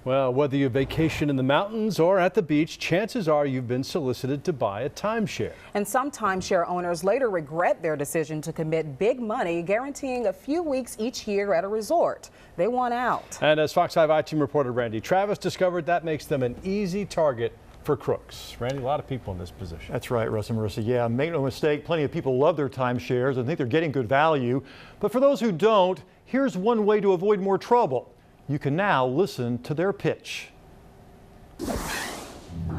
Well, whether you vacation in the mountains or at the beach, chances are you've been solicited to buy a timeshare. And some timeshare owners later regret their decision to commit big money, guaranteeing a few weeks each year at a resort. They want out. And as Fox 5 I-Team reporter Randy Travis discovered, that makes them an easy target for crooks. Randy, a lot of people in this position. That's right, Russ and Marissa. Yeah, make no mistake, plenty of people love their timeshares and think they're getting good value. But for those who don't, here's one way to avoid more trouble. You can now listen to their pitch.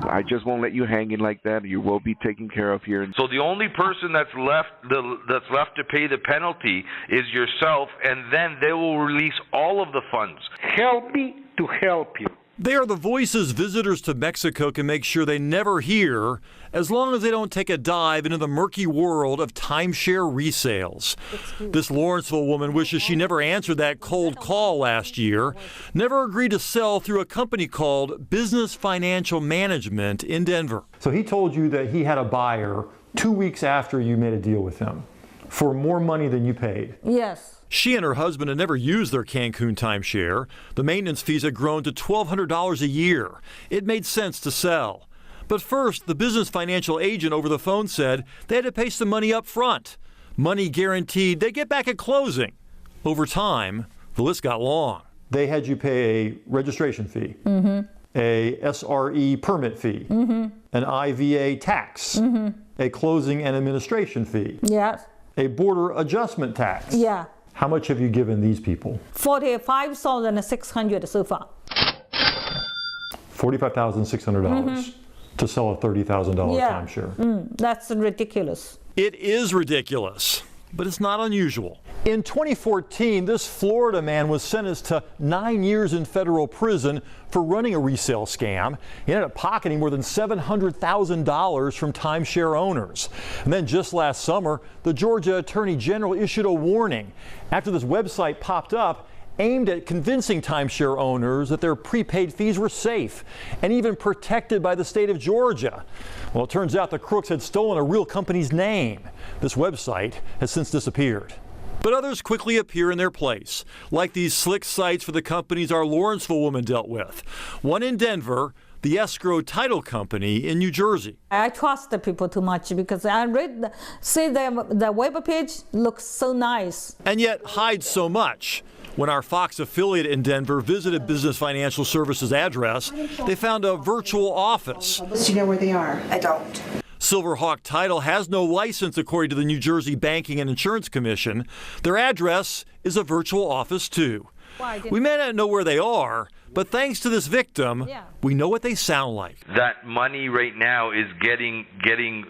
I just won't let you hang in like that. You will be taken care of here. So the only person that's left to pay the penalty is yourself, and then they will release all of the funds. Help me to help you. They are the voices visitors to Mexico can make sure they never hear, as long as they don't take a dive into the murky world of timeshare resales. This Lawrenceville woman wishes she never answered that cold call last year, never agreed to sell through a company called Business Financial Management in Denver. So he told you that he had a buyer 2 weeks after you made a deal with him for more money than you paid. Yes. She and her husband had never used their Cancun timeshare. The maintenance fees had grown to $1,200 a year. It made sense to sell. But first, the business financial agent over the phone said they had to pay some money up front. Money guaranteed they'd get back at closing. Over time, the list got long. They had you pay a registration fee, a SRE permit fee, an IVA tax, a closing and administration fee, a border adjustment tax. Yeah. How much have you given these people? $45,600 so far. $45,600 to sell a $30,000 timeshare. That's ridiculous. It is ridiculous, but it's not unusual. In 2014, this Florida man was sentenced to 9 years in federal prison for running a resale scam. He ended up pocketing more than $700,000 from timeshare owners. And then just last summer, the Georgia Attorney General issued a warning after this website popped up aimed at convincing timeshare owners that their prepaid fees were safe and even protected by the state of Georgia. Well, it turns out the crooks had stolen a real company's name. This website has since disappeared. But others quickly appear in their place, like these slick sites for the companies our Lawrenceville woman dealt with. One in Denver, the escrow title company in New Jersey. I trust the people too much because I see the web page looks so nice. And yet hides so much. When our Fox affiliate in Denver visited Business Financial Services' address, they found a virtual office. Do you know where they are? I don't. Silverhawk Title has no license according to the New Jersey Banking and Insurance Commission. Their address is a virtual office too. We may not know where they are, but thanks to this victim, we know what they sound like. That money right now is getting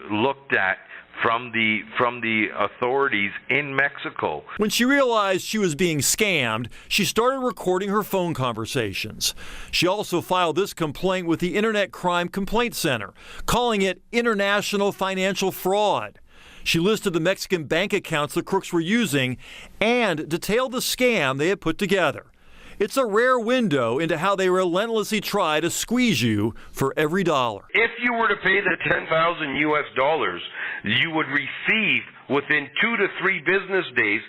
looked at from the authorities in Mexico. When she realized she was being scammed, she started recording her phone conversations. She also filed this complaint with the Internet Crime Complaint Center, calling it international financial fraud. She listed the Mexican bank accounts the crooks were using and detailed the scam they had put together. It's a rare window into how they relentlessly try to squeeze you for every dollar. If you were to pay the $10,000 US, you would receive within 2 to 3 business days,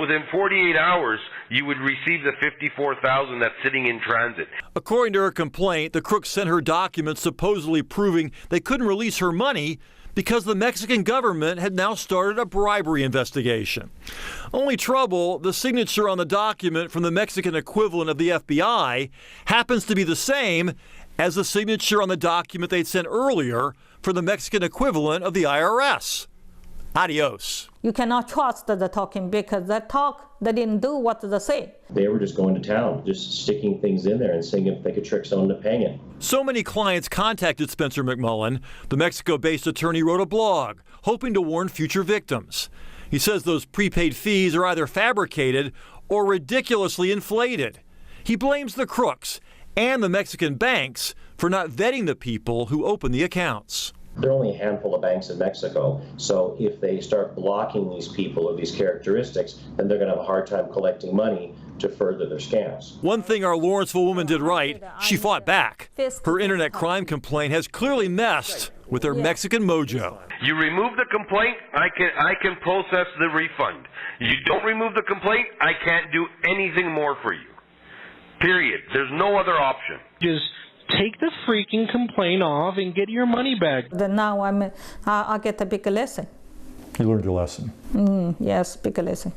within 48 hours, you would receive the $54,000 that's sitting in transit. According to her complaint, the crooks sent her documents supposedly proving they couldn't release her money because the Mexican government had now started a bribery investigation. Only trouble, the signature on the document from the Mexican equivalent of the FBI happens to be the same as the signature on the document they'd sent earlier for the Mexican equivalent of the IRS. Adios. You cannot trust the talking because they didn't do what they say. They were just going to town, just sticking things in there and seeing if they could trick someone into paying it. So many clients contacted Spencer McMullen. The Mexico-based attorney wrote a blog, hoping to warn future victims. He says those prepaid fees are either fabricated or ridiculously inflated. He blames the crooks and the Mexican banks for not vetting the people who open the accounts. There are only a handful of banks in Mexico, so if they start blocking these people of these characteristics, then they're going to have a hard time collecting money to further their scams. One thing our Lawrenceville woman did right, she fought back. Her internet crime complaint has clearly messed with their Mexican mojo. You remove the complaint, I can process the refund. You don't remove the complaint, I can't do anything more for you. Period. There's no other option. Just take the freaking complaint off and get your money back. Then now I get a big lesson. You learned your lesson. Yes, big lesson.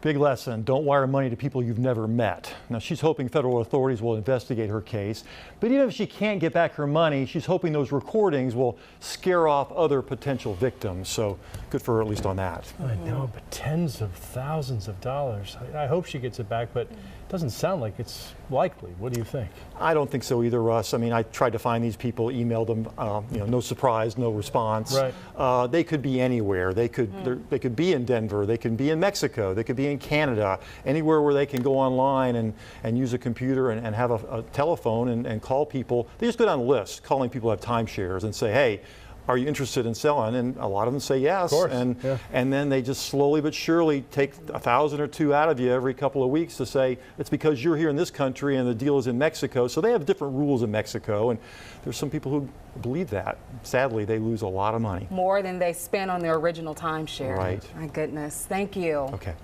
Big lesson, don't wire money to people you've never met. Now, she's hoping federal authorities will investigate her case, but even if she can't get back her money, she's hoping those recordings will scare off other potential victims. So good for her, at least on that. I know, but tens of thousands of dollars. I hope she gets it back, but it doesn't sound like it's likely. What do you think? I don't think so either, Russ. I mean, I tried to find these people, emailed them, no surprise, no response. Right. They could be anywhere. They could be in Denver. They could be in Mexico. They could be in Canada. Anywhere where they can go online and use a computer and have a telephone and call people. They just go down a list, calling people who have timeshares and say, hey, are you interested in selling? And a lot of them say yes. Of course. And then they just slowly but surely take 1,000 or 2 out of you every couple of weeks to say it's because you're here in this country and the deal is in Mexico. So they have different rules in Mexico, and there's some people who believe that. Sadly, they lose a lot of money. More than they spent on their original timeshare. Right. My goodness. Thank you. Okay.